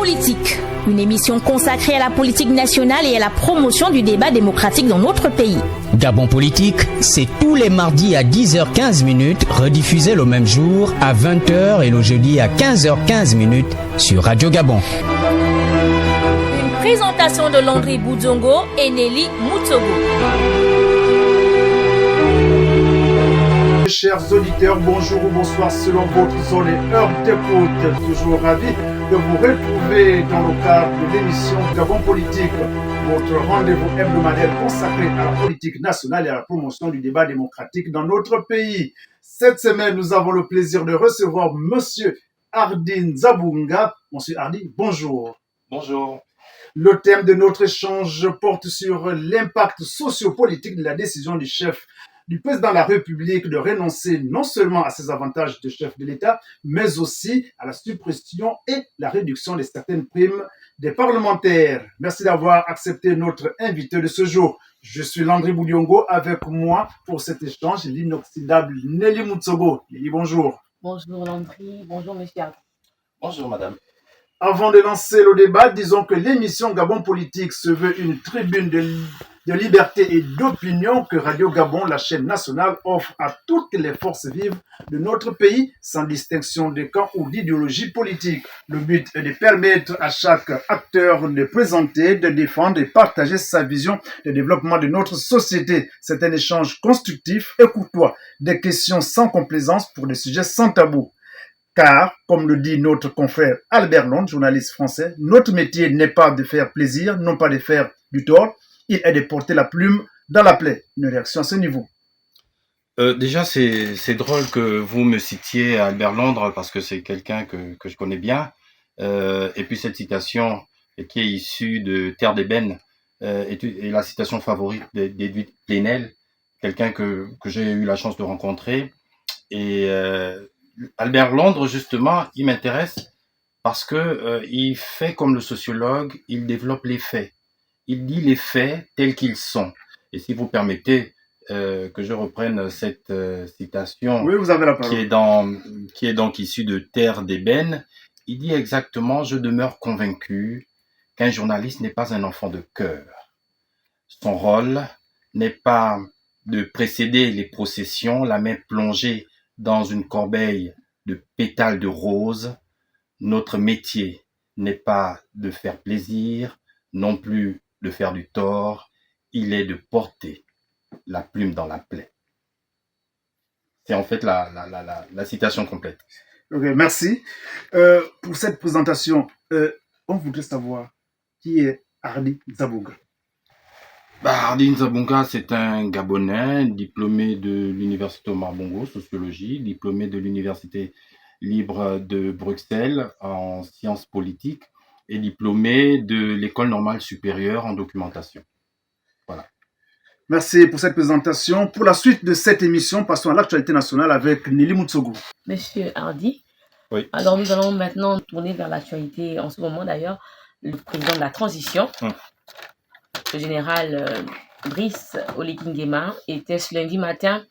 politique, une émission consacrée à la politique nationale et à la promotion du débat démocratique dans notre pays. Gabon politique, c'est tous les mardis à 10h15, rediffusé le même jour à 20h et le jeudi à 15h15 sur Radio Gabon. Une présentation de Landry Boudjongo et Nelly Moutsogo. Chers auditeurs, bonjour ou bonsoir selon votre zone et heure d'écoute. Toujours ravi de vous retrouver dans le cadre de l'émission Gabon Politique, votre rendez-vous hebdomadaire consacré à la politique nationale et à la promotion du débat démocratique dans notre pays. Cette semaine, nous avons le plaisir de recevoir Monsieur Hardy Nzabunga. Monsieur Hardy, bonjour. Bonjour. Le thème de notre échange porte sur l'impact sociopolitique de la décision du chef du président de la République de renoncer non seulement à ses avantages de chef de l'État, mais aussi à la suppression et la réduction de certaines primes des parlementaires. Merci d'avoir accepté notre invité de ce jour. Je suis Landry Boudjongo, avec moi pour cet échange, l'inoxydable Nelly Moutsogo. Nelly, bonjour. Bonjour Landry, bonjour monsieur. Bonjour madame. Avant de lancer le débat, disons que l'émission Gabon Politique se veut une tribune de liberté et d'opinion que Radio Gabon, la chaîne nationale, offre à toutes les forces vives de notre pays, sans distinction de camp ou d'idéologie politique. Le but est de permettre à chaque acteur de présenter, de défendre et partager sa vision de développement de notre société. C'est un échange constructif et courtois, des questions sans complaisance pour des sujets sans tabou. Car, comme le dit notre confrère Albert Londres, journaliste français, notre métier n'est pas de faire plaisir, non pas de faire du tort, il est de porter la plume dans la plaie. Une réaction à ce niveau. Déjà, c'est drôle que vous me citiez Albert Londres parce que c'est quelqu'un que je connais bien. Et puis cette citation qui est issue de Terre d'ébène est la citation favorite d'Edwin Plenel, quelqu'un que j'ai eu la chance de rencontrer. Et Albert Londres, justement, il m'intéresse parce que il fait comme le sociologue, il développe les faits. Il dit les faits tels qu'ils sont. Et si vous permettez que je reprenne cette citation, oui, vous avez la parole. qui est donc issue de Terre d'ébène, il dit exactement: je demeure convaincu qu'un journaliste n'est pas un enfant de cœur. Son rôle n'est pas de précéder les processions, la main plongée dans une corbeille de pétales de rose. Notre métier n'est pas de faire plaisir, non plus de faire du tort, il est de porter la plume dans la plaie. C'est en fait la citation complète. Ok, merci. Pour cette présentation, on voudrait savoir qui est Hardy Nzabunga. Hardy Nzabunga, c'est un Gabonais diplômé de l'Université Omar Bongo, sociologie, diplômé de l'Université libre de Bruxelles en sciences politiques et diplômé de l'École normale supérieure en documentation. Voilà. Merci pour cette présentation. Pour la suite de cette émission, passons à l'actualité nationale avec Nelly Moutsogo. Monsieur Hardy, oui. Alors nous allons maintenant tourner vers l'actualité. En ce moment d'ailleurs, le président de la transition, le général Brice Oligui Nguema, était ce lundi matin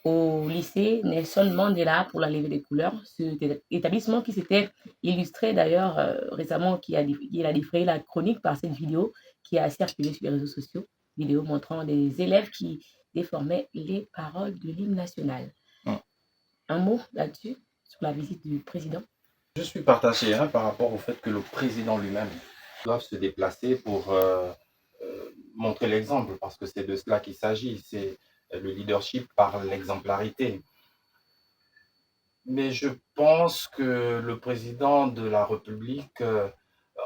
au lycée Nelson Mandela pour la levée des couleurs. Cet établissement qui s'était illustré d'ailleurs récemment, qui a défrayé la chronique par cette vidéo qui a circulé sur les réseaux sociaux, vidéo montrant des élèves qui déformaient les paroles de l'hymne national. Un mot là-dessus, sur la visite du président? Je suis partagé par rapport au fait que le président lui-même doit se déplacer pour montrer l'exemple, parce que c'est de cela qu'il s'agit. C'est le leadership par l'exemplarité. Mais je pense que le président de la République,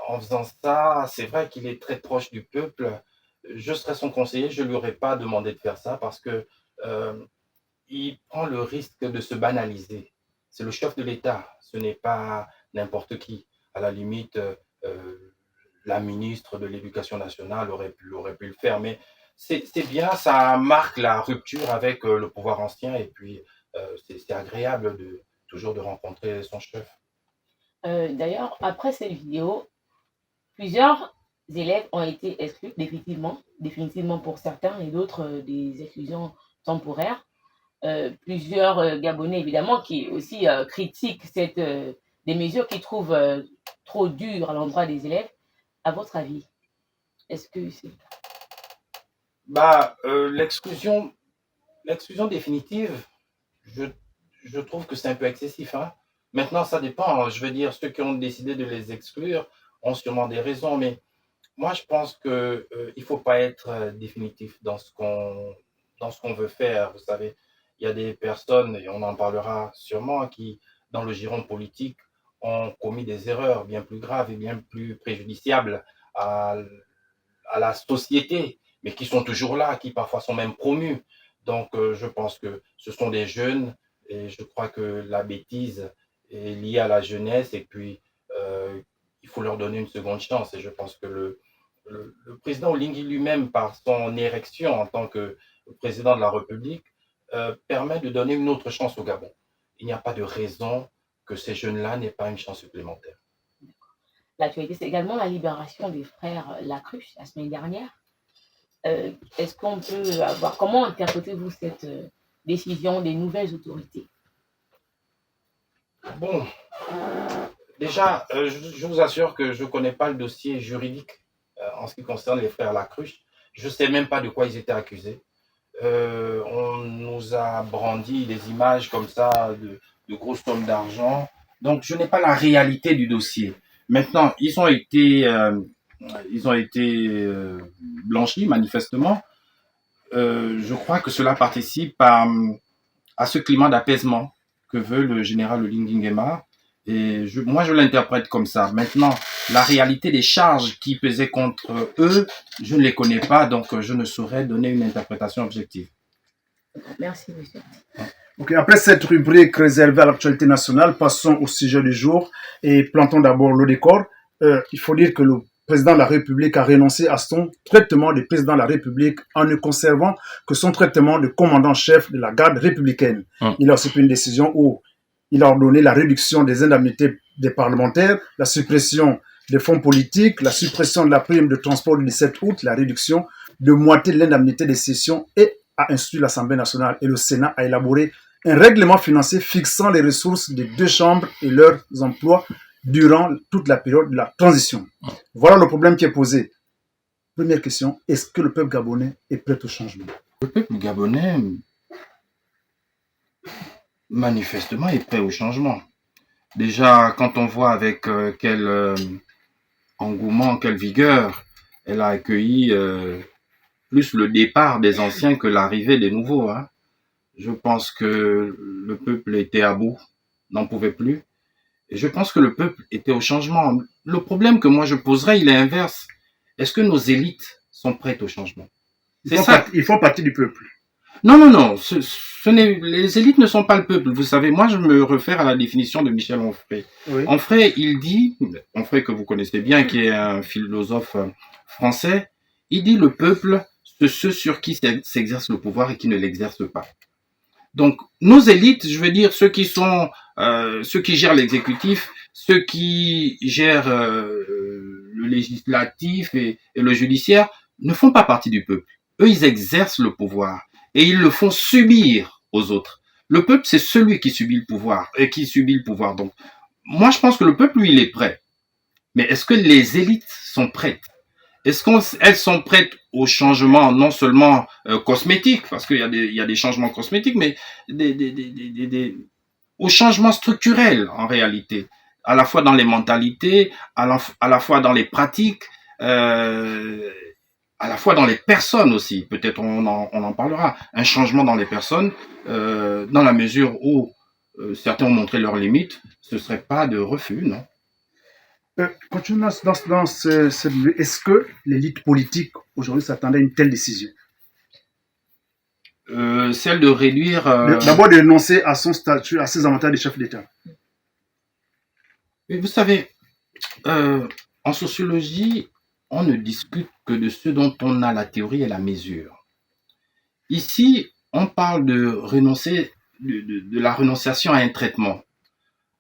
en faisant ça, c'est vrai qu'il est très proche du peuple. Je serais son conseiller, je ne lui aurais pas demandé de faire ça parce que il prend le risque de se banaliser. C'est le chef de l'État, ce n'est pas n'importe qui. À la limite, la ministre de l'Éducation nationale aurait pu le faire, mais c'est bien, ça marque la rupture avec le pouvoir ancien et puis c'est agréable toujours de rencontrer son chef. D'ailleurs, après cette vidéo, plusieurs élèves ont été exclus définitivement pour certains et d'autres des exclusions temporaires. Plusieurs Gabonais, évidemment, qui aussi critiquent des mesures qu'ils trouvent trop dur à l'endroit des élèves. À votre avis, est-ce que c'est... L'exclusion définitive, je trouve que c'est un peu excessif, hein. Maintenant, ça dépend. Je veux dire, ceux qui ont décidé de les exclure ont sûrement des raisons, mais moi, je pense que il faut pas être définitif dans ce qu'on veut faire. Vous savez, il y a des personnes, et on en parlera sûrement, qui, dans le giron politique, ont commis des erreurs bien plus graves et bien plus préjudiciables à, à la société, mais qui sont toujours là, qui parfois sont même promus. Donc, je pense que ce sont des jeunes et je crois que la bêtise est liée à la jeunesse et puis il faut leur donner une seconde chance. Et je pense que le président Oligui lui-même, par son érection en tant que président de la République, permet de donner une autre chance au Gabon. Il n'y a pas de raison que ces jeunes-là n'aient pas une chance supplémentaire. L'actualité, c'est également la libération des frères Lacruche la semaine dernière. Est-ce qu'on peut avoir... Comment interprétez-vous cette décision des nouvelles autorités? Bon, déjà, je vous assure que je ne connais pas le dossier juridique en ce qui concerne les frères Lacruche. Je ne sais même pas de quoi ils étaient accusés. On nous a brandi des images comme ça de grosses sommes d'argent. Donc, je n'ai pas la réalité du dossier. Maintenant, ils ont été blanchis manifestement. Je crois que cela participe à ce climat d'apaisement que veut le général Oligui Nguema. Et moi, je l'interprète comme ça. Maintenant, la réalité des charges qui pesaient contre eux, je ne les connais pas, donc je ne saurais donner une interprétation objective. Merci, monsieur. Ok, après cette rubrique réservée à l'actualité nationale, passons au sujet du jour et plantons d'abord le décor. Il faut dire que le président de la République a renoncé à son traitement de président de la République en ne conservant que son traitement de commandant-chef de la garde républicaine. Il a aussi pris une décision où il a ordonné la réduction des indemnités des parlementaires, la suppression des fonds politiques, la suppression de la prime de transport du 17 août, la réduction de moitié de l'indemnité des sessions et a instruit l'Assemblée nationale et le Sénat à élaborer un règlement financier fixant les ressources des deux chambres et leurs emplois durant toute la période de la transition. Voilà le problème qui est posé. Première question, est-ce que le peuple gabonais est prêt au changement? Le peuple gabonais, manifestement, est prêt au changement. Déjà, quand on voit avec quel engouement, quelle vigueur elle a accueilli plus le départ des anciens que l'arrivée des nouveaux, hein. Je pense que le peuple était à bout, n'en pouvait plus. Et je pense que le peuple était au changement. Le problème que moi je poserais, il est inverse. Est-ce que nos élites sont prêtes au changement? Ils font partie du peuple. Non. Les élites ne sont pas le peuple. Vous savez, moi je me réfère à la définition de Michel Onfray. Oui. Onfray, il dit, Onfray que vous connaissez bien, qui est un philosophe français, il dit le peuple, c'est ceux sur qui s'exerce le pouvoir et qui ne l'exercent pas. Donc, nos élites, je veux dire, ceux qui gèrent l'exécutif, ceux qui gèrent le législatif et le judiciaire, ne font pas partie du peuple. Eux, ils exercent le pouvoir et ils le font subir aux autres. Le peuple, c'est celui qui subit le pouvoir Donc, moi, je pense que le peuple, lui, il est prêt. Mais est-ce que les élites sont prêtes? Est-ce qu'elles sont prêtes au changement non seulement cosmétique, parce qu'il y a des changements cosmétiques, mais au changement structurel en réalité, à la fois dans les mentalités, à la fois dans les pratiques, à la fois dans les personnes aussi. Peut-être on en parlera. Un changement dans les personnes, dans la mesure où certains ont montré leurs limites, ce serait pas de refus, non? Continuons est-ce que l'élite politique aujourd'hui s'attendait à une telle décision? Celle de réduire... D'abord de renoncer à son statut, à ses avantages de chef d'État. Mais vous savez, en sociologie, on ne discute que de ce dont on a la théorie et la mesure. Ici, on parle de la renonciation à un traitement.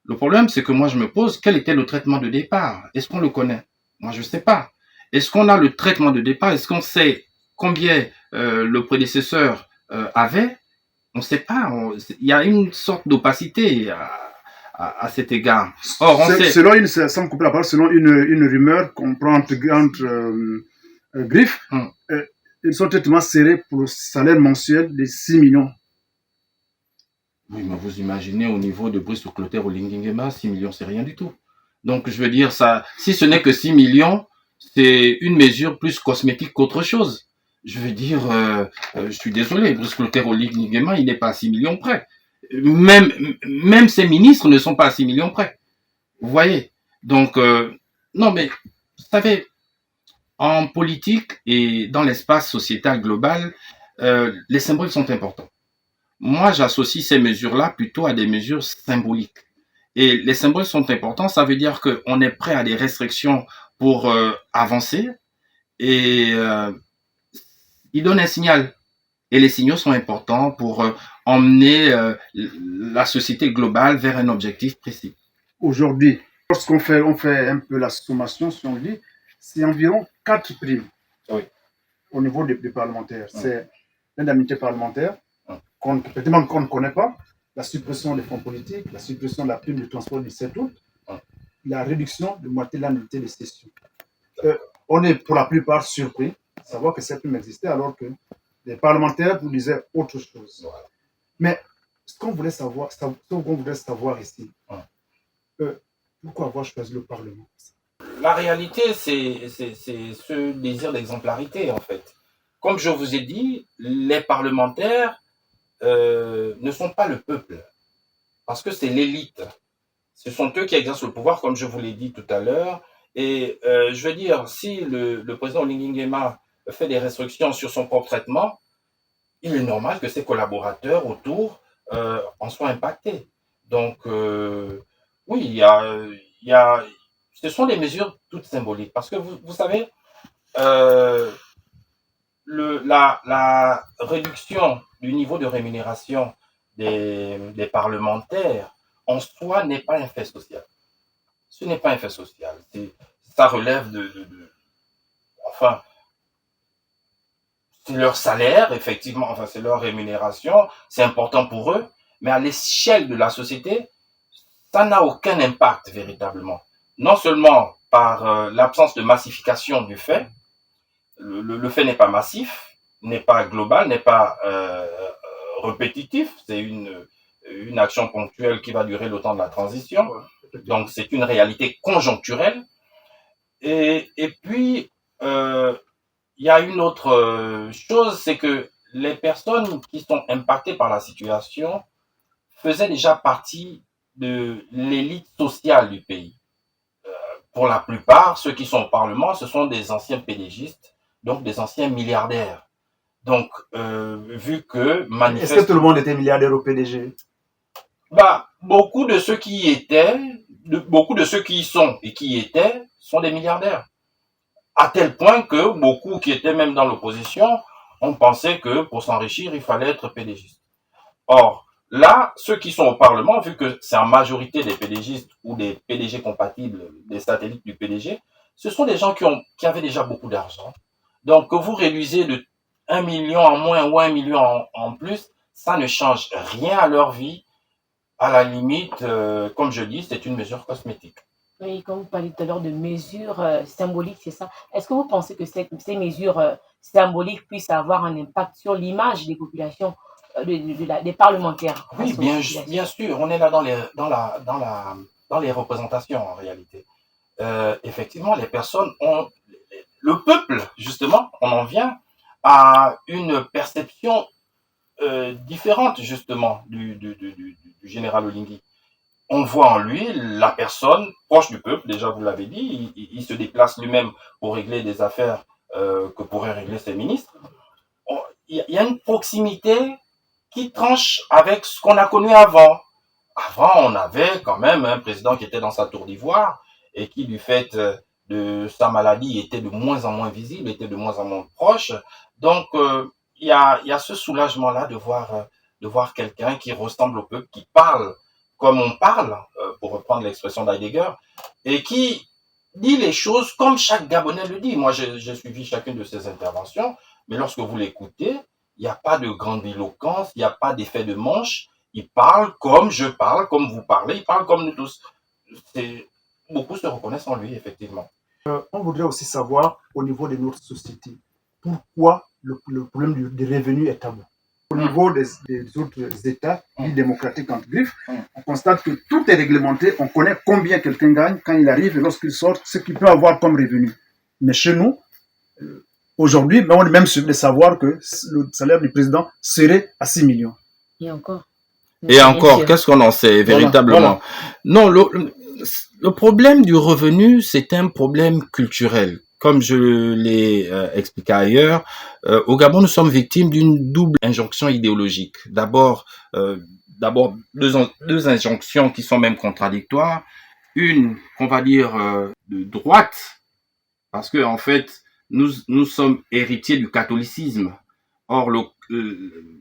Le problème, c'est que moi, je me pose, quel était le traitement de départ? Est-ce qu'on le connaît? Moi, je ne sais pas. Est-ce qu'on a le traitement de départ? Est-ce qu'on sait combien le prédécesseur avait? On ne sait pas. Il y a une sorte d'opacité à cet égard. Or, on sait... Sans couper la parole, selon une rumeur qu'on prend entre griffes, ils sont traitement serrés pour le salaire mensuel de 6 millions. Oui, mais vous imaginez au niveau de Brice Clotaire Oligui Nguema, 6 millions, c'est rien du tout. Donc, je veux dire, ça, si ce n'est que 6 millions, c'est une mesure plus cosmétique qu'autre chose. Je veux dire, je suis désolé, Brice Clotaire Oligui Nguema, il n'est pas à 6 millions près. Même ses ministres ne sont pas à 6 millions près. Vous voyez? Donc, non, mais, vous savez, en politique et dans l'espace sociétal global, les symboles sont importants. Moi, j'associe ces mesures-là plutôt à des mesures symboliques. Et les symboles sont importants, ça veut dire qu'on est prêt à des restrictions pour avancer et ils donnent un signal. Et les signaux sont importants pour emmener la société globale vers un objectif précis. Aujourd'hui, lorsqu'on fait un peu la sommation, si on dit, c'est environ 4 primes au niveau des parlementaires. C'est l'indemnité parlementaire, qu'on ne connaît pas, la suppression des fonds politiques, la suppression de la prime de transport du 7 août, la réduction de moitié de l'indemnité de session. On est pour la plupart surpris de savoir que cette prime existait alors que les parlementaires vous disaient autre chose. Mais ce qu'on voulait savoir ici, pourquoi avoir choisi le Parlement? La réalité, c'est ce désir d'exemplarité, en fait. Comme je vous ai dit, les parlementaires ne sont pas le peuple, parce que c'est l'élite. Ce sont eux qui exercent le pouvoir, comme je vous l'ai dit tout à l'heure. Et je veux dire, si le président Oligui Nguema fait des restrictions sur son propre traitement, il est normal que ses collaborateurs autour en soient impactés. Donc, oui, ce sont des mesures toutes symboliques. Parce que vous savez, la réduction du niveau de rémunération des parlementaires en soi n'est pas un fait social. Ce n'est pas un fait social. Ça relève enfin, c'est leur salaire, effectivement, enfin, c'est leur rémunération, c'est important pour eux, mais à l'échelle de la société, ça n'a aucun impact véritablement. Non seulement par l'absence de massification du fait, le fait n'est pas massif, n'est pas global, n'est pas répétitif, c'est une action ponctuelle qui va durer le temps de la transition, donc c'est une réalité conjoncturelle. Et puis, il y a une autre chose, c'est que les personnes qui sont impactées par la situation faisaient déjà partie de l'élite sociale du pays. Pour la plupart, ceux qui sont au Parlement, ce sont des anciens PDGistes, donc des anciens milliardaires. Donc, vu que Est-ce que tout le monde était milliardaire au PDG? Beaucoup de ceux qui y étaient, beaucoup de ceux qui y sont et qui y étaient, sont des milliardaires. À tel point que beaucoup qui étaient même dans l'opposition ont pensé que pour s'enrichir, il fallait être PDGiste. Or, là, ceux qui sont au Parlement, vu que c'est en majorité des PDGistes ou des PDG compatibles, des satellites du PDG, ce sont des gens qui avaient déjà beaucoup d'argent. Donc, que vous réduisez de 1 million en moins ou 1 million en plus, ça ne change rien à leur vie. À la limite, comme je dis, c'est une mesure cosmétique. Oui, comme vous parliez tout à l'heure de mesures symboliques, c'est ça. Est-ce que vous pensez que ces mesures symboliques puissent avoir un impact sur l'image des populations, des parlementaires? Oui, bien sûr. On est là dans les représentations en réalité. Effectivement, les personnes ont... Le peuple, justement, on en vient à une perception différente, justement, du général Oligui. On voit en lui la personne proche du peuple, déjà vous l'avez dit, il se déplace lui-même pour régler des affaires que pourraient régler ses ministres. Il y a une proximité qui tranche avec ce qu'on a connu avant. Avant, on avait quand même un président qui était dans sa tour d'ivoire et qui, du fait de sa maladie, était de moins en moins visible, était de moins en moins proche. Donc, il y a ce soulagement-là de voir quelqu'un qui ressemble au peuple, qui parle comme on parle, pour reprendre l'expression d'Heidegger, et qui dit les choses comme chaque Gabonais le dit. Moi, j'ai suivi chacune de ses interventions, mais lorsque vous l'écoutez, il n'y a pas de grandiloquence, il n'y a pas d'effet de manche, Il parle comme je parle, comme vous parlez, il parle comme nous tous. Beaucoup se reconnaissent en lui, effectivement. On voudrait aussi savoir, au niveau de notre société, pourquoi le problème des revenus est tabou. Au niveau des autres États, dits démocratiques entre griffes, on constate que tout est réglementé, on connaît combien quelqu'un gagne quand il arrive et lorsqu'il sort, ce qu'il peut avoir comme revenu. Mais chez nous, aujourd'hui, on est même sûr de savoir que le salaire du président serait à 6 millions. Et encore. Et encore, qu'est-ce qu'on en sait véritablement? Non, le problème du revenu, c'est un problème culturel. Comme je l'ai expliqué ailleurs, au Gabon, nous sommes victimes d'une double injonction idéologique. D'abord, deux injonctions qui sont même contradictoires. Une, qu'on va dire, de droite, parce que en fait, nous sommes héritiers du catholicisme. Or,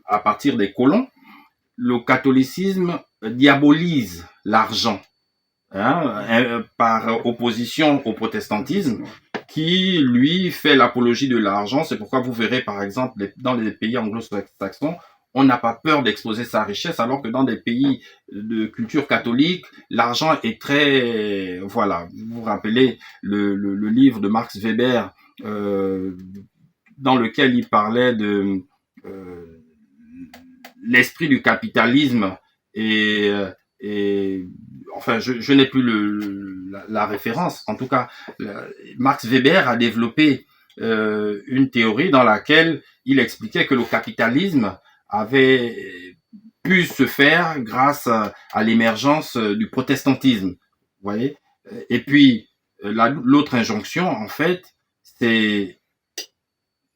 à partir des colons, le catholicisme diabolise l'argent, par opposition au protestantisme, qui, lui, fait l'apologie de l'argent. C'est pourquoi vous verrez, par exemple, dans les pays anglo-saxons, on n'a pas peur d'exposer sa richesse, alors que dans des pays de culture catholique, l'argent est très... Voilà, vous vous rappelez le livre de Max Weber, dans lequel il parlait de l'esprit du capitalisme et enfin, je n'ai plus la référence. En tout cas, Max Weber a développé une théorie dans laquelle il expliquait que le capitalisme avait pu se faire grâce à l'émergence du protestantisme. Vous voyez? Et puis, l'autre injonction, en fait, c'est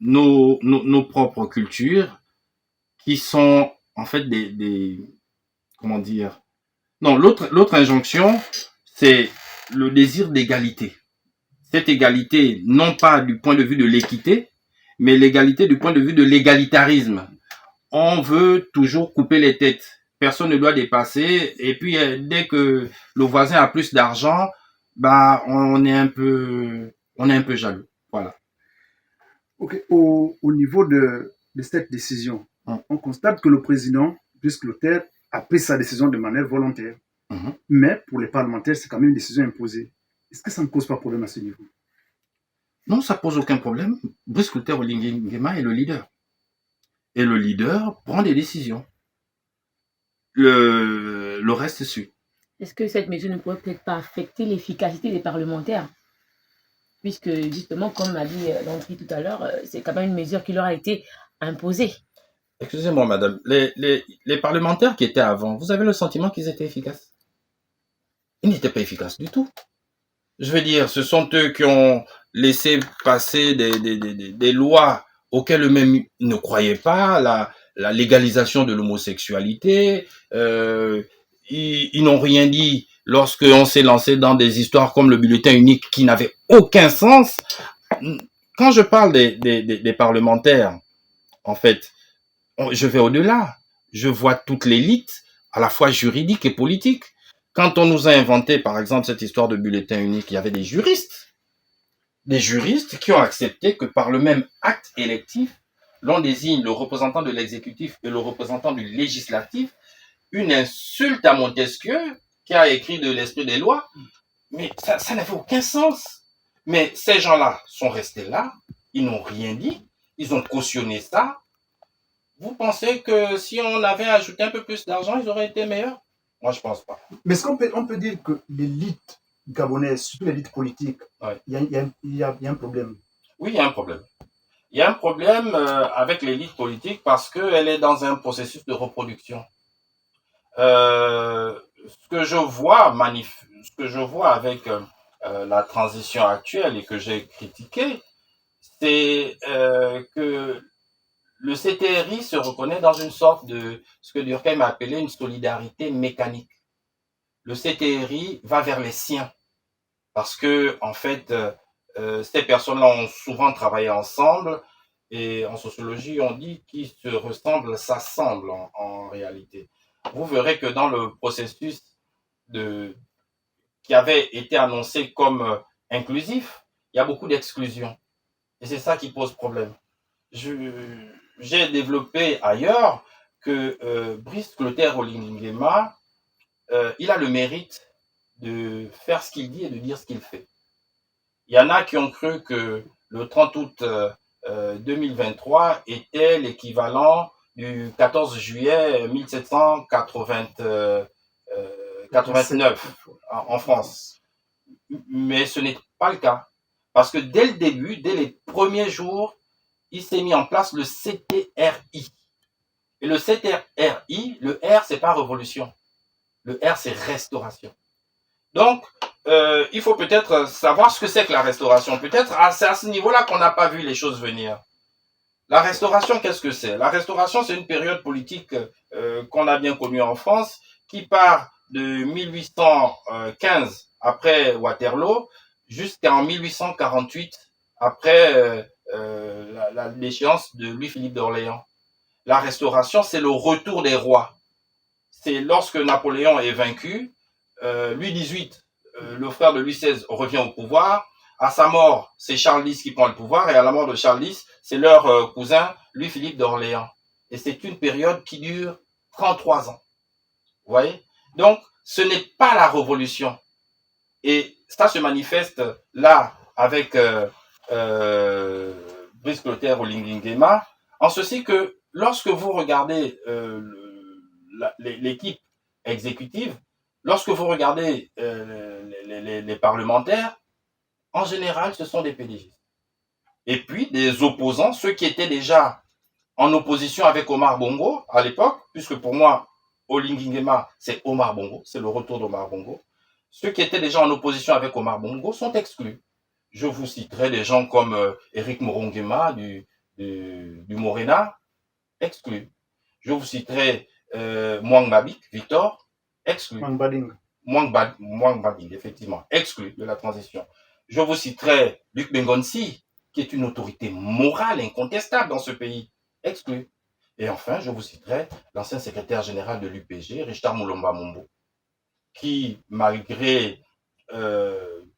nos propres cultures qui sont, en fait, comment dire? Non, l'autre injonction, c'est le désir d'égalité. Cette égalité, non pas du point de vue de l'équité, mais l'égalité du point de vue de l'égalitarisme. On veut toujours couper les têtes. Personne ne doit dépasser. Et puis, dès que le voisin a plus d'argent, bah, on est un peu jaloux. Voilà. Ok. Au niveau de cette décision, on constate que le président, Brice Clotaire, a pris sa décision de manière volontaire. Mais pour les parlementaires, c'est quand même une décision imposée. Est-ce que ça ne pose pas problème à ce niveau? Non, ça pose aucun problème. Brice Clotaire Oligui Nguema est le leader. Et le leader prend des décisions. Le reste suit. Est-ce que cette mesure ne pourrait peut-être pas affecter l'efficacité des parlementaires? Puisque, justement, comme l'a dit Landry tout à l'heure, c'est quand même une mesure qui leur a été imposée. Excusez-moi, madame. Les parlementaires qui étaient avant, vous avez le sentiment qu'ils étaient efficaces? Ils n'étaient pas efficaces du tout. Je veux dire, ce sont eux qui ont laissé passer des lois auxquelles eux-mêmes ne croyaient pas, la légalisation de l'homosexualité. Ils n'ont rien dit lorsqu'on s'est lancé dans des histoires comme le bulletin unique qui n'avait aucun sens. Quand je parle des parlementaires, en fait, je vais au-delà. Je vois toute l'élite, à la fois juridique et politique. Quand on nous a inventé, par exemple, cette histoire de bulletin unique, il y avait des juristes qui ont accepté que par le même acte électif, l'on désigne le représentant de l'exécutif et le représentant du législatif, une insulte à Montesquieu, qui a écrit de l'esprit des lois. Mais ça n'avait aucun sens. Mais ces gens-là sont restés là, ils n'ont rien dit, ils ont cautionné ça. Vous pensez que si on avait ajouté un peu plus d'argent, ils auraient été meilleurs? Moi, je pense pas. Mais est-ce qu'on peut dire que l'élite gabonaise, surtout l'élite politique, il y a un problème? Oui, il y a un problème. Il y a un problème avec l'élite politique parce qu'elle est dans un processus de reproduction. Ce que je vois avec la transition actuelle et que j'ai critiqué, c'est que le CTRI se reconnaît dans une sorte de ce que Durkheim a appelé une solidarité mécanique. Le CTRI va vers les siens parce que en fait ces personnes-là ont souvent travaillé ensemble et en sociologie on dit qu'ils se ressemblent s'assemblent en réalité. Vous verrez que dans le processus qui avait été annoncé comme inclusif, il y a beaucoup d'exclusion et c'est ça qui pose problème. J'ai développé ailleurs que Brice Clotaire Olinguema, il a le mérite de faire ce qu'il dit et de dire ce qu'il fait. Il y en a qui ont cru que le 30 août 2023 était l'équivalent du 14 juillet 1789 en France. Mais ce n'est pas le cas. Parce que dès le début, dès les premiers jours, il s'est mis en place le CTRI. Et le CTRI, le R, c'est pas révolution. Le R, c'est restauration. Donc, il faut peut-être savoir ce que c'est que la restauration. Peut-être c'est à ce niveau-là qu'on n'a pas vu les choses venir. La restauration, qu'est-ce que c'est? La restauration, c'est une période politique qu'on a bien connue en France, qui part de 1815, après Waterloo, jusqu'en 1848, après l'échéance de Louis-Philippe d'Orléans. La restauration, c'est le retour des rois. C'est lorsque Napoléon est vaincu, Louis XVIII, le frère de Louis XVI, revient au pouvoir. À sa mort, c'est Charles X qui prend le pouvoir, et à la mort de Charles X, c'est leur cousin Louis-Philippe d'Orléans. Et c'est une période qui dure 33 ans. Vous voyez? Donc, ce n'est pas la révolution. Et ça se manifeste là avec Brice Clotaire Olinguema, en ceci que lorsque vous regardez l'équipe exécutive, lorsque vous regardez les parlementaires, en général, ce sont des PDG. Et puis, des opposants, ceux qui étaient déjà en opposition avec Omar Bongo à l'époque, puisque pour moi, Olinguema, c'est Omar Bongo, c'est le retour d'Omar Bongo. Ceux qui étaient déjà en opposition avec Omar Bongo sont exclus. Je vous citerai des gens comme Éric Moronguema du Morena, exclu. Je vous citerai Mwang Mabik, Victor, exclu. Mwang Bading, effectivement, exclu de la transition. Je vous citerai Luc Bengonsi, qui est une autorité morale incontestable dans ce pays, exclu. Et enfin, je vous citerai l'ancien secrétaire général de l'UPG, Richard Moulomba Mombo, qui, malgré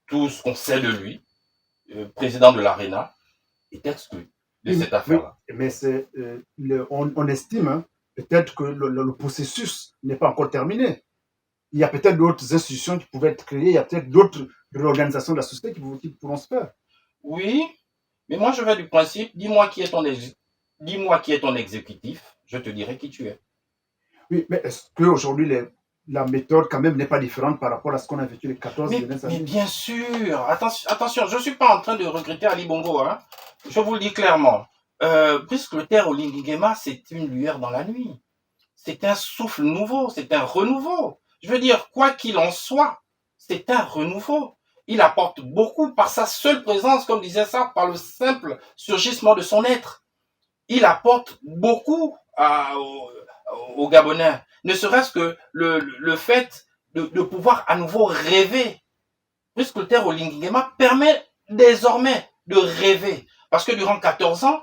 tout ce qu'on sait de lui, président de l'ARENA, est exclu de cette affaire-là. Mais on estime hein, peut-être que le processus n'est pas encore terminé. Il y a peut-être d'autres institutions qui pouvaient être créées, il y a peut-être d'autres organisations de la société qui pourront se faire. Oui, mais moi je vais du principe, dis-moi qui est ton exécutif, je te dirai qui tu es. Oui, mais est-ce qu'aujourd'hui, la méthode quand même n'est pas différente par rapport à ce qu'on a vécu les 14 dernières années? Mais bien sûr, attention, je ne suis pas en train de regretter Ali Bongo, hein. Je vous le dis clairement. Brice Clotaire Olinguema, c'est une lueur dans la nuit. C'est un souffle nouveau, c'est un renouveau. Je veux dire, quoi qu'il en soit, c'est un renouveau. Il apporte beaucoup par sa seule présence, comme disait ça, par le simple surgissement de son être. Il apporte beaucoup aux Gabonais. Ne serait-ce que le fait de pouvoir à nouveau rêver. Brice Clotaire Olinguema permet désormais de rêver. Parce que durant 14 ans,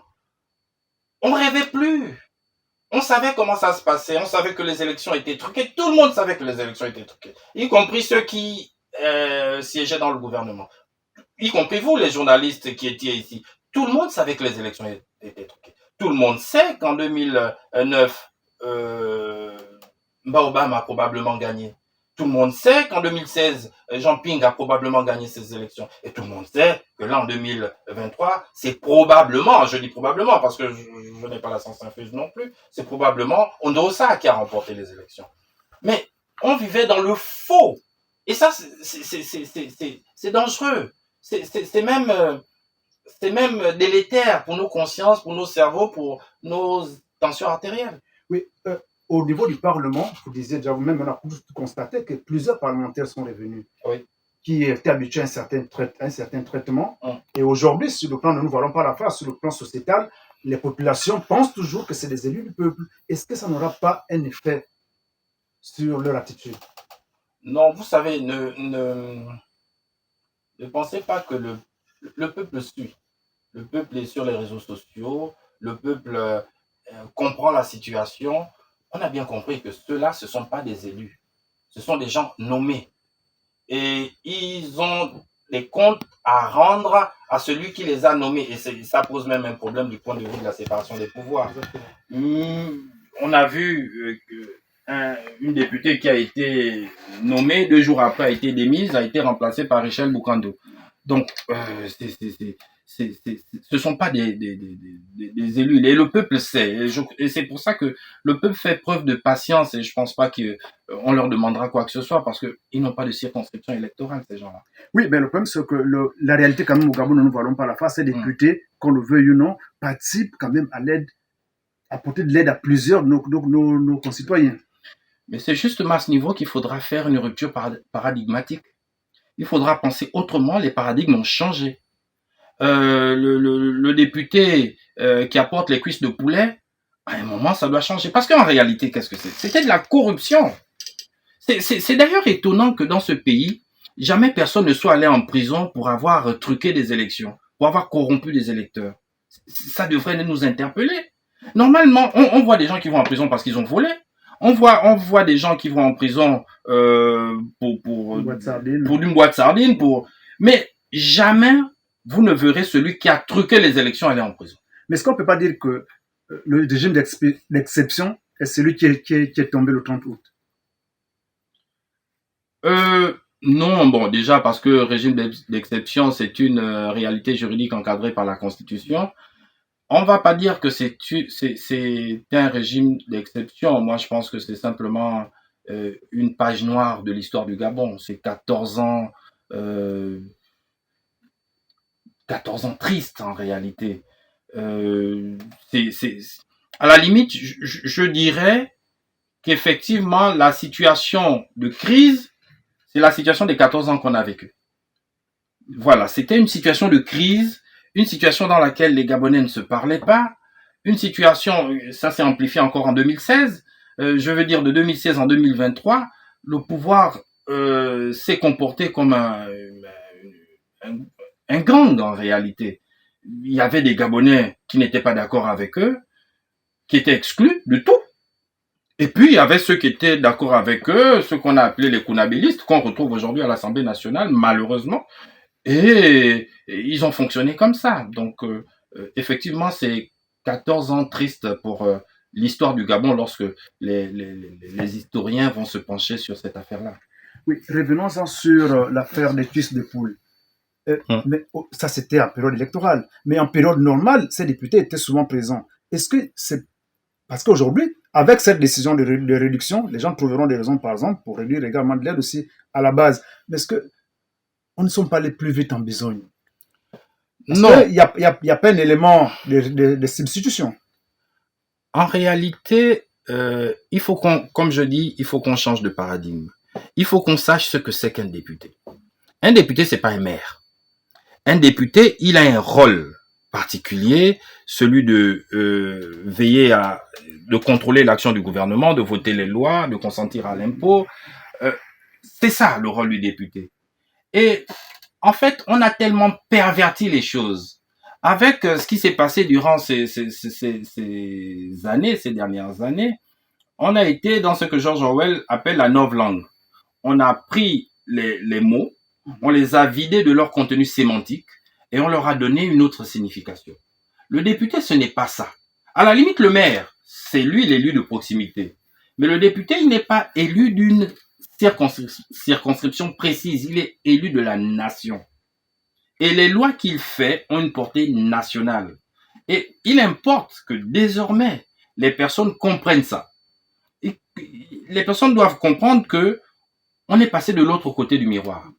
on ne rêvait plus. On savait comment ça se passait, on savait que les élections étaient truquées, tout le monde savait que les élections étaient truquées, y compris ceux qui siégeaient dans le gouvernement, y compris vous, les journalistes qui étiez ici. Tout le monde savait que les élections étaient truquées. Tout le monde sait qu'en 2009, Baobam a probablement gagné. Tout le monde sait qu'en 2016, Jean Ping a probablement gagné ces élections. Et tout le monde sait que là, en 2023, c'est probablement, je dis probablement parce que je n'ai pas la science infuse non plus, c'est probablement Ondrosa qui a remporté les élections. Mais on vivait dans le faux. Et ça, c'est dangereux. C'est même délétère pour nos consciences, pour nos cerveaux, pour nos tensions artérielles. Oui, au niveau du Parlement, vous disiez déjà vous-même, on a constaté que plusieurs parlementaires sont revenus, oui, qui étaient habitués à un certain traitement. Et aujourd'hui, sur le plan, nous ne voyons pas l'affaire, sur le plan sociétal, les populations pensent toujours que c'est des élus du peuple. Est-ce que ça n'aura pas un effet sur leur attitude? Non, vous savez, ne pensez pas que le peuple suit. Le peuple est sur les réseaux sociaux, le peuple comprend la situation. On a bien compris que ceux-là, ce ne sont pas des élus. Ce sont des gens nommés. Et ils ont des comptes à rendre à celui qui les a nommés. Et ça pose même un problème du point de vue de la séparation des pouvoirs. on a vu une députée qui a été nommée, 2 jours après a été démise, a été remplacée par Richelle Boukando. Donc, ce sont pas des élus. Et le peuple sait. Et c'est pour ça que le peuple fait preuve de patience. Et je pense pas qu'on leur demandera quoi que ce soit parce qu'ils n'ont pas de circonscription électorale, ces gens-là. Oui, mais le problème, c'est que la réalité, quand même, au Gabon, ne nous voilons pas la face. Ces députés, qu'on le veuille ou non, participent quand même à l'aide, apporter de l'aide à plusieurs de nos concitoyens. Mais c'est justement à ce niveau qu'il faudra faire une rupture paradigmatique. Il faudra penser autrement. Les paradigmes ont changé. Le député qui apporte les cuisses de poulet, à un moment, ça doit changer. Parce qu'en réalité, qu'est-ce que c'est? C'était de la corruption. C'est d'ailleurs étonnant que dans ce pays, jamais personne ne soit allé en prison pour avoir truqué des élections, pour avoir corrompu des électeurs. Ça devrait nous interpeller. Normalement, on voit des gens qui vont en prison parce qu'ils ont volé. On voit des gens qui vont en prison pour une boîte de sardines. Mais jamais vous ne verrez celui qui a truqué les élections aller en prison. Mais est-ce qu'on ne peut pas dire que le régime d'exception est celui qui est tombé le 30 août? Non, bon, déjà parce que le régime d'exception, c'est une réalité juridique encadrée par la Constitution. On va pas dire que c'est un régime d'exception. Moi, je pense que c'est simplement une page noire de l'histoire du Gabon. C'est 14 ans tristes en réalité. À la limite, je dirais qu'effectivement, la situation de crise, c'est la situation des 14 ans qu'on a vécu. Voilà, c'était une situation de crise, une situation dans laquelle les Gabonais ne se parlaient pas, une situation, ça s'est amplifié encore en 2016, je veux dire de 2016 en 2023, le pouvoir s'est comporté comme un gang en réalité. Il y avait des Gabonais qui n'étaient pas d'accord avec eux, qui étaient exclus de tout. Et puis, il y avait ceux qui étaient d'accord avec eux, ceux qu'on a appelés les kounabélistes, qu'on retrouve aujourd'hui à l'Assemblée nationale, malheureusement. Et ils ont fonctionné comme ça. Donc, effectivement, c'est 14 ans tristes pour l'histoire du Gabon lorsque les historiens vont se pencher sur cette affaire-là. Oui, revenons-en sur l'affaire des cuisses de poule. Mais ça, c'était en période électorale. Mais en période normale, ces députés étaient souvent présents. Est-ce que c'est... Parce qu'aujourd'hui, avec cette décision de réduction, les gens trouveront des raisons, par exemple, pour réduire également de l'aide aussi à la base. Mais est-ce qu'on ne sont pas allés plus vite en besogne? Non. Il n'y a pas un élément de substitution. En réalité, il faut comme je dis, il faut qu'on change de paradigme. Il faut qu'on sache ce que c'est qu'un député. Un député, c'est pas un maire. Un député, il a un rôle particulier, celui de veiller de contrôler l'action du gouvernement, de voter les lois, de consentir à l'impôt. C'est ça le rôle du député. Et en fait, on a tellement perverti les choses. Avec ce qui s'est passé durant ces dernières années, on a été dans ce que George Orwell appelle la novlangue. On a pris les mots, on les a vidés de leur contenu sémantique et on leur a donné une autre signification. Le député, ce n'est pas ça. À la limite, le maire, c'est lui l'élu de proximité. Mais le député, il n'est pas élu d'une circonscription précise, il est élu de la nation. Et les lois qu'il fait ont une portée nationale. Et il importe que désormais, les personnes comprennent ça. Et les personnes doivent comprendre que on est passé de l'autre côté du miroir.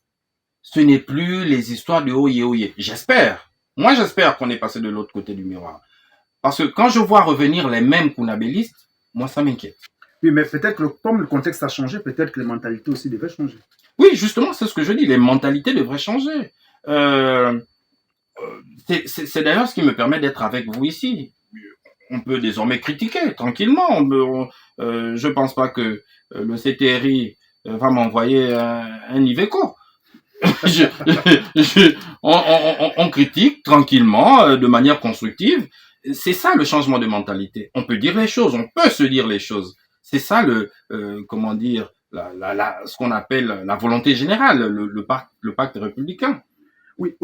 Ce n'est plus les histoires de oye oye. J'espère. Moi, j'espère qu'on est passé de l'autre côté du miroir. Parce que quand je vois revenir les mêmes kounabélistes, moi, ça m'inquiète. Oui, mais peut-être que comme le contexte a changé, peut-être que les mentalités aussi devraient changer. Oui, justement, c'est ce que je dis. Les mentalités devraient changer. C'est d'ailleurs ce qui me permet d'être avec vous ici. On peut désormais critiquer tranquillement. Je pense pas que le CTRI va m'envoyer un Iveco. On critique tranquillement, de manière constructive. C'est ça le changement de mentalité. On peut dire les choses, on peut se dire les choses. C'est ça comment dire, ce qu'on appelle la volonté générale, le pacte républicain. Oui.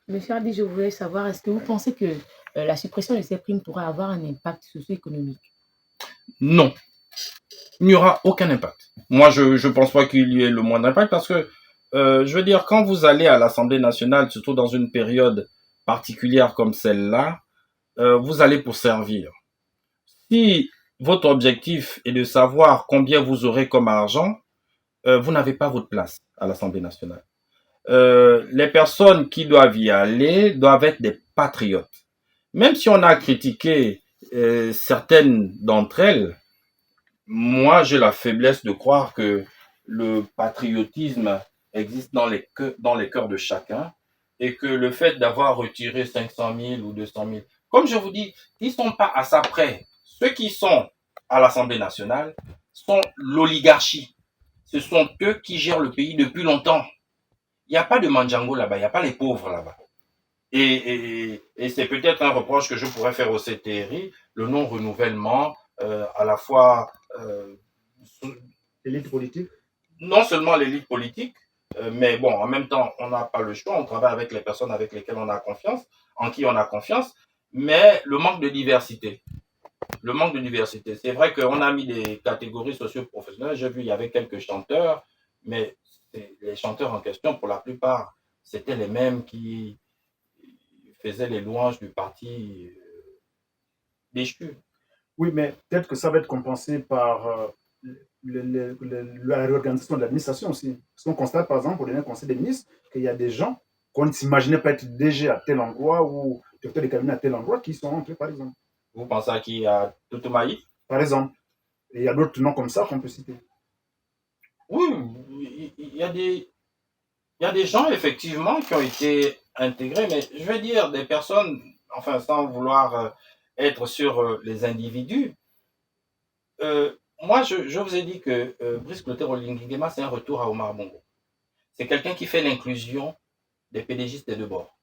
Monsieur Hardy, je voulais savoir, est-ce que vous pensez que la suppression de ces primes pourrait avoir un impact socio-économique? Non, il n'y aura aucun impact. Moi, je pense pas qu'il y ait le moins d'impact parce que, je veux dire, quand vous allez à l'Assemblée nationale, surtout dans une période particulière comme celle-là, vous allez pour servir. Si votre objectif est de savoir combien vous aurez comme argent, vous n'avez pas votre place à l'Assemblée nationale. Les personnes qui doivent y aller doivent être des patriotes. Même si on a critiqué certaines d'entre elles, moi j'ai la faiblesse de croire que le patriotisme existe dans les cœurs de chacun et que le fait d'avoir retiré 500 000 ou 200 000, comme je vous dis, ils sont pas à ça près. Ceux qui sont à l'Assemblée nationale sont l'oligarchie. Ce sont eux qui gèrent le pays depuis longtemps. Il n'y a pas de Mandjango là-bas, il n'y a pas les pauvres là-bas. Et c'est peut-être un reproche que je pourrais faire au CTRI, le non-renouvellement, à la fois L'élite politique. non seulement l'élite politique, mais bon, en même temps, on n'a pas le choix, on travaille avec les personnes avec lesquelles on a confiance, en qui on a confiance, mais le manque de diversité. Le manque de diversité. C'est vrai qu'on a mis des catégories socio-professionnelles. J'ai vu, il y avait quelques chanteurs, mais les chanteurs en question, pour la plupart, c'était les mêmes qui faisaient les louanges du parti déchu. Oui, mais peut-être que ça va être compensé par la réorganisation de l'administration aussi. Parce qu'on constate, par exemple, pour donner un conseil des ministres, qu'il y a des gens qu'on ne s'imaginait pas être DG à tel endroit ou directeur de cabinet à tel endroit qui sont entrés, par exemple. Vous pensez à qui? À Toutoumai? Par exemple. Et il y a d'autres noms comme ça qu'on peut citer. Oui, il y a des gens, effectivement, qui ont été intégrés, mais je veux dire, des personnes, enfin, sans vouloir être sur les individus, moi, je vous ai dit que Brice Clotaire Olinguema, c'est un retour à Omar Bongo. C'est quelqu'un qui fait l'inclusion des pédégistes des deux bords.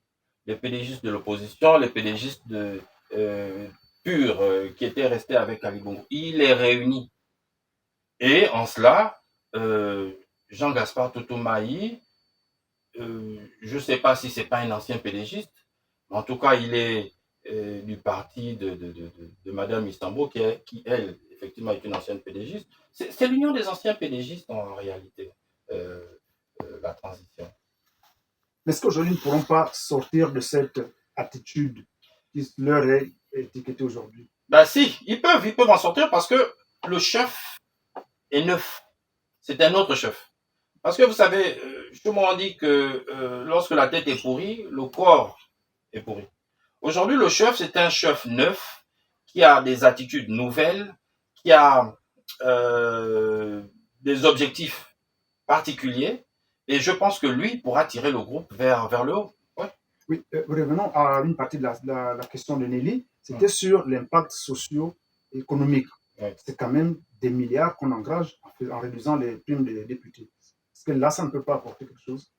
Les pédégistes de l'opposition, les pédégistes purs qui étaient restés avec Ali Bongo. Il les réunit. Et en cela, Jean-Gaspard Toutoumai, je ne sais pas si c'est pas un ancien pédégiste, mais en tout cas, il est du parti de Madame Istanbul, qui, elle, effectivement, est une ancienne pédégiste. C'est l'union des anciens pédégistes, en réalité, la transition. Mais est-ce qu'aujourd'hui, ils ne pourront pas sortir de cette attitude qui leur est étiquetée aujourd'hui? Ben si, ils peuvent en sortir parce que le chef est neuf. C'est un autre chef. Parce que vous savez, tout le monde dit que lorsque la tête est pourrie, le corps est pourri. Aujourd'hui, le chef, c'est un chef neuf qui a des attitudes nouvelles, qui a des objectifs particuliers. Et je pense que lui pourra tirer le groupe vers le haut. Ouais. Oui, revenons à une partie de la question de Nelly. C'était sur l'impact socio-économique. Ouais. C'est quand même des milliards qu'on engage en réduisant les primes des députés. Est-ce que là, ça ne peut pas apporter quelque chose?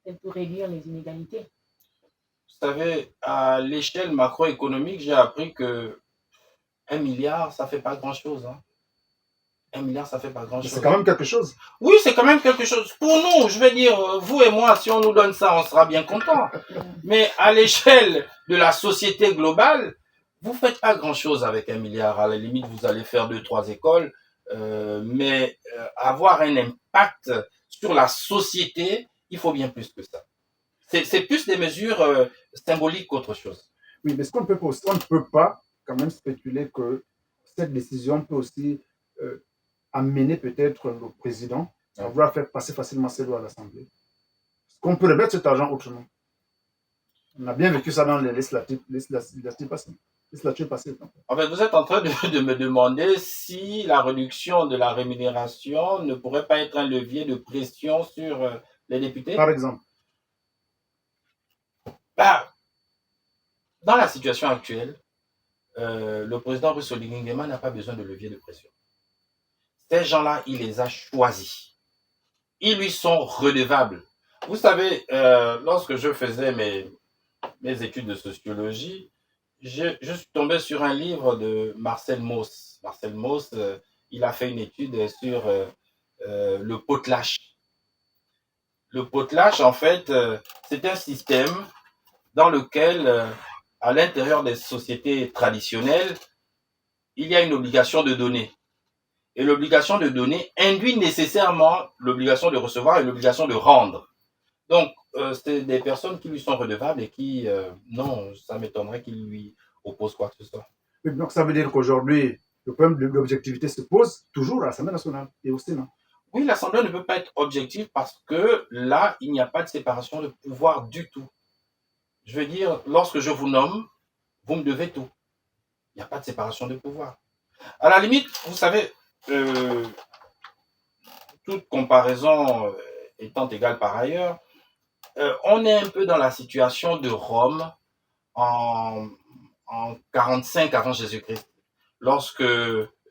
C'est pour réduire les inégalités. Vous savez, à l'échelle macroéconomique, j'ai appris que 1 milliard, ça fait pas grand-chose. Hein. 1 milliard, ça fait pas grand-chose. C'est quand même quelque chose. Oui, c'est quand même quelque chose. Pour nous, je vais dire, vous et moi, si on nous donne ça, on sera bien contents. Mais à l'échelle de la société globale, vous faites pas grand-chose avec 1 milliard. À la limite, vous allez faire 2-3 écoles. Mais avoir un impact sur la société, il faut bien plus que ça. C'est plus des mesures symboliques qu'autre chose. Oui, mais on ne peut pas quand même spéculer que cette décision peut aussi amener peut-être le président à vouloir faire passer facilement ses lois à l'Assemblée. Est-ce qu'on peut remettre cet argent autrement? On a bien vécu ça dans les législatives passées. En fait, vous êtes en train de me demander si la réduction de la rémunération ne pourrait pas être un levier de pression sur les députés? Par exemple. Bah, dans la situation actuelle, le président Brice Oligui Nguema n'a pas besoin de levier de pression. Ces gens-là, il les a choisis. Ils lui sont redevables. Vous savez, lorsque je faisais mes études de sociologie, je suis tombé sur un livre de Marcel Mauss. Marcel Mauss, il a fait une étude sur le potlatch. Le potlatch, en fait, c'est un système dans lequel, à l'intérieur des sociétés traditionnelles, il y a une obligation de donner. Et l'obligation de donner induit nécessairement l'obligation de recevoir et l'obligation de rendre. Donc, c'est des personnes qui lui sont redevables et qui, non, ça m'étonnerait qu'il lui oppose quoi que ce soit. Donc, ça veut dire qu'aujourd'hui, le problème de l'objectivité se pose toujours à l'Assemblée nationale et au Sénat. Oui, l'Assemblée ne peut pas être objective parce que là, il n'y a pas de séparation de pouvoir du tout. Je veux dire, lorsque je vous nomme, vous me devez tout. Il n'y a pas de séparation de pouvoir. À la limite, vous savez, toute comparaison étant égale par ailleurs, on est un peu dans la situation de Rome en 45 avant Jésus-Christ, lorsque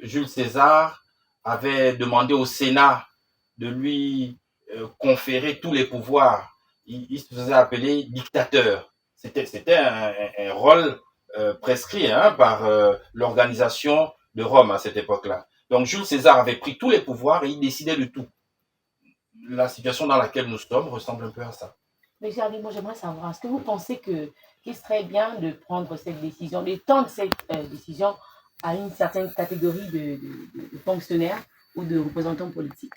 Jules César avait demandé au Sénat de lui conférer tous les pouvoirs. Il se faisait appeler dictateur. C'était un rôle prescrit par l'organisation de Rome à cette époque-là. Donc Jules César avait pris tous les pouvoirs et il décidait de tout. La situation dans laquelle nous sommes ressemble un peu à ça. Mais Jardy, moi j'aimerais savoir, est-ce que vous pensez qu'il serait bien de prendre cette décision, d'étendre cette décision à une certaine catégorie de fonctionnaires ou de représentants politiques?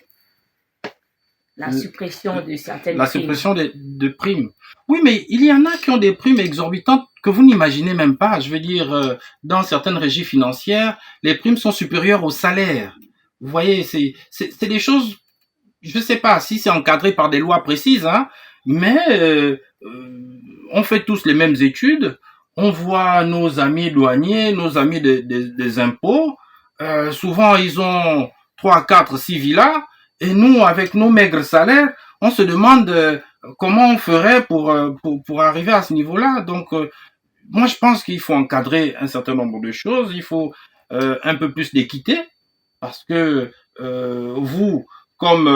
La suppression de certaines primes. La suppression de primes. Oui, mais il y en a qui ont des primes exorbitantes que vous n'imaginez même pas. Je veux dire, dans certaines régies financières, les primes sont supérieures au salaire. Vous voyez, c'est des choses, je ne sais pas si c'est encadré par des lois précises, mais on fait tous les mêmes études. On voit nos amis douaniers, nos amis des impôts. Souvent, ils ont 3, 4, 6 villas. Et nous, avec nos maigres salaires, on se demande comment on ferait pour arriver à ce niveau-là. Donc, moi, je pense qu'il faut encadrer un certain nombre de choses. Il faut un peu plus d'équité. Parce que vous, comme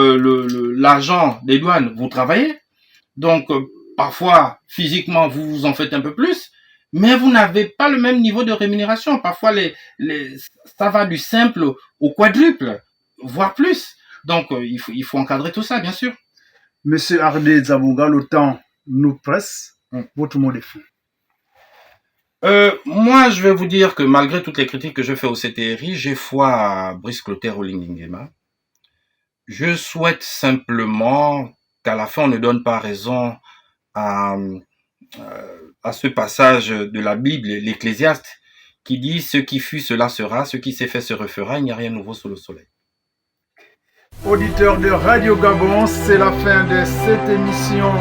l'agent des douanes, vous travaillez. Donc, parfois, physiquement, vous en faites un peu plus. Mais vous n'avez pas le même niveau de rémunération. Parfois, ça va du simple au quadruple, voire plus. Donc, il faut encadrer tout ça, bien sûr. Monsieur Hardy Zabunga, le temps nous presse. Votre mot de fin. Moi, je vais vous dire que malgré toutes les critiques que je fais au CTRI, j'ai foi à Brice Clotaire Olingi Nguema. Je souhaite simplement qu'à la fin, on ne donne pas raison à ce passage de la Bible, l'Ecclésiaste, qui dit « Ce qui fut, cela sera, ce qui s'est fait se refera, il n'y a rien de nouveau sous le soleil ». Auditeurs de Radio Gabon, c'est la fin de cette émission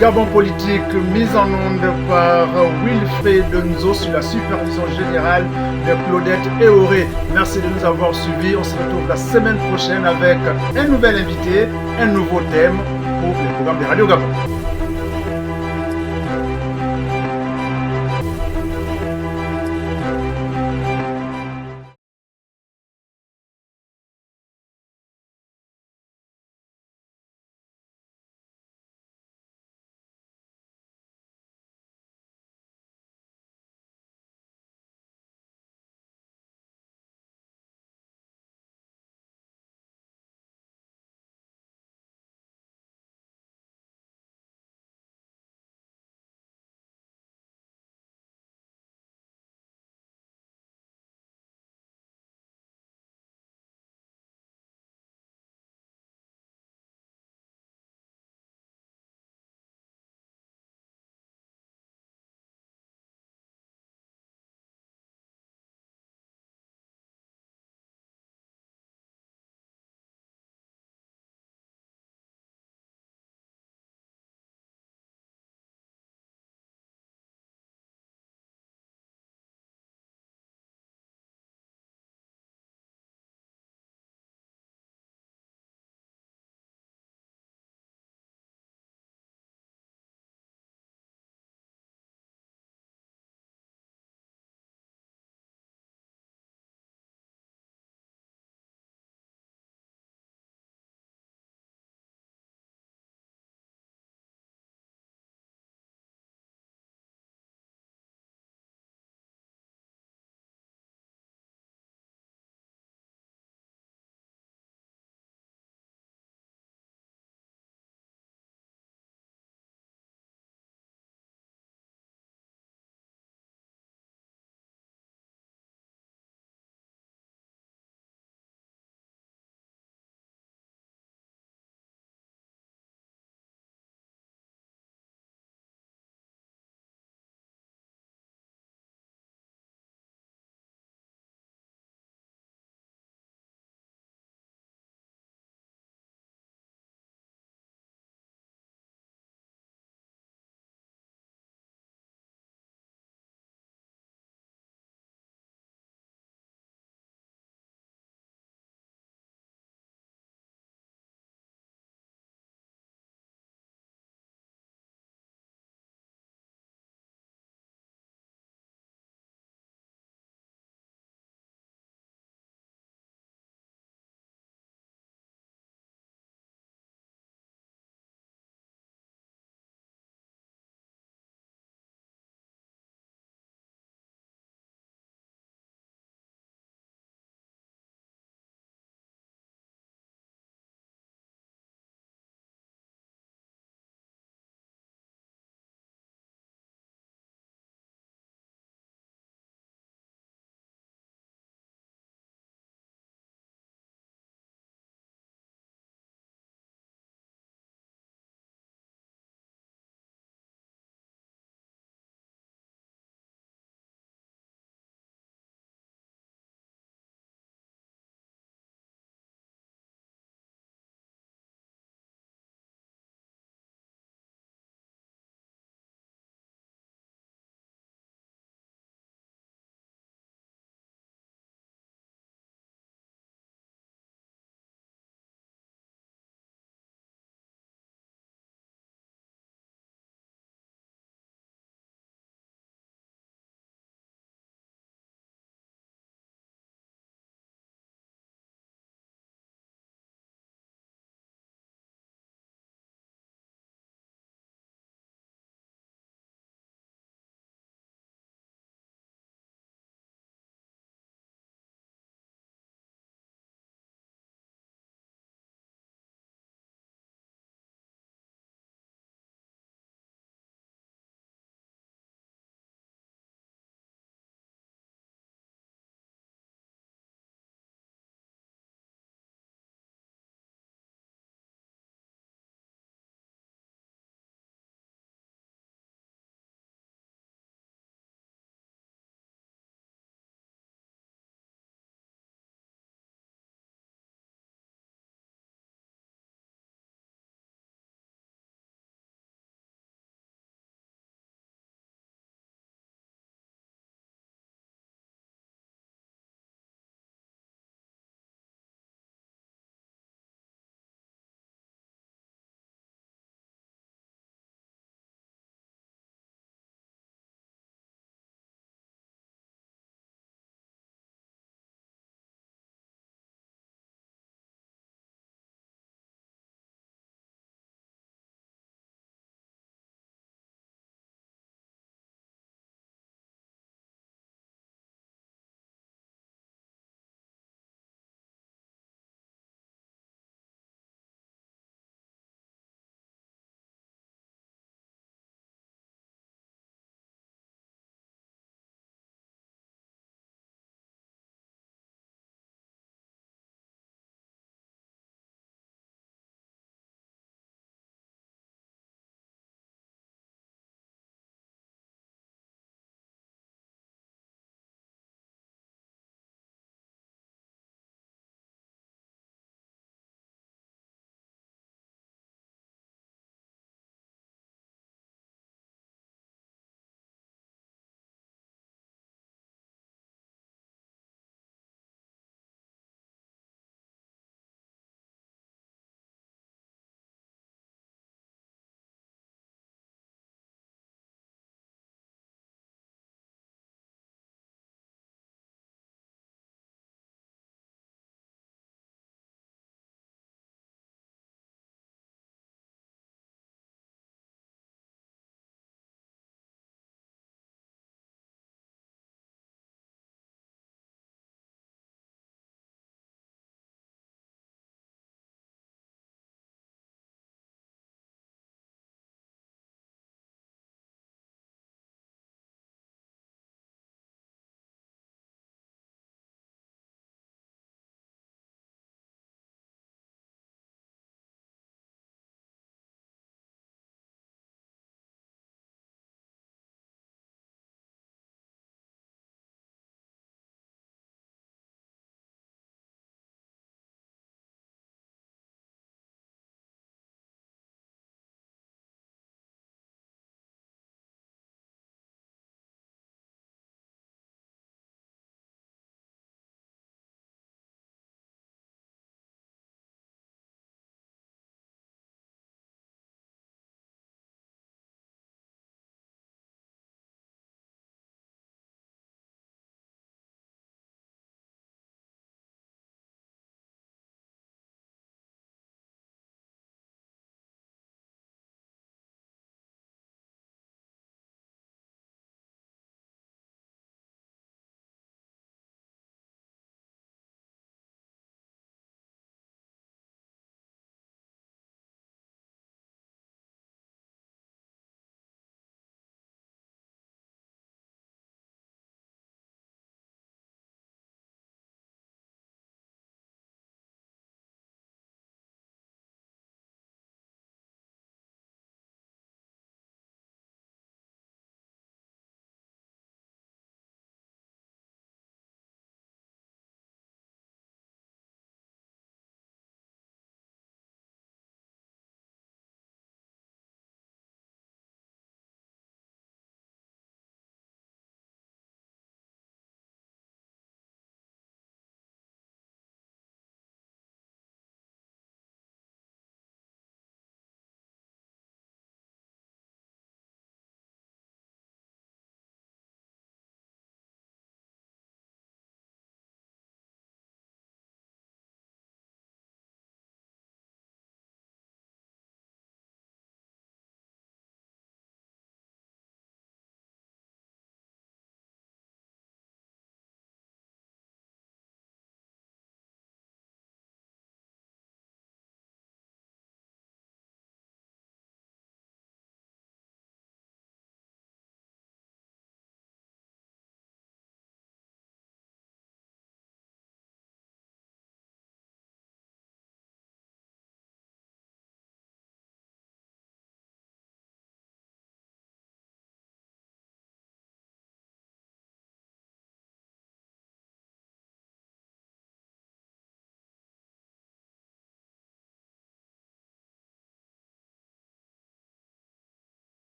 Gabon Politique mise en onde par Wilfred Nzo sur la supervision générale de Claudette Eoré. Merci de nous avoir suivis. On se retrouve la semaine prochaine avec un nouvel invité, un nouveau thème pour le programme de Radio Gabon.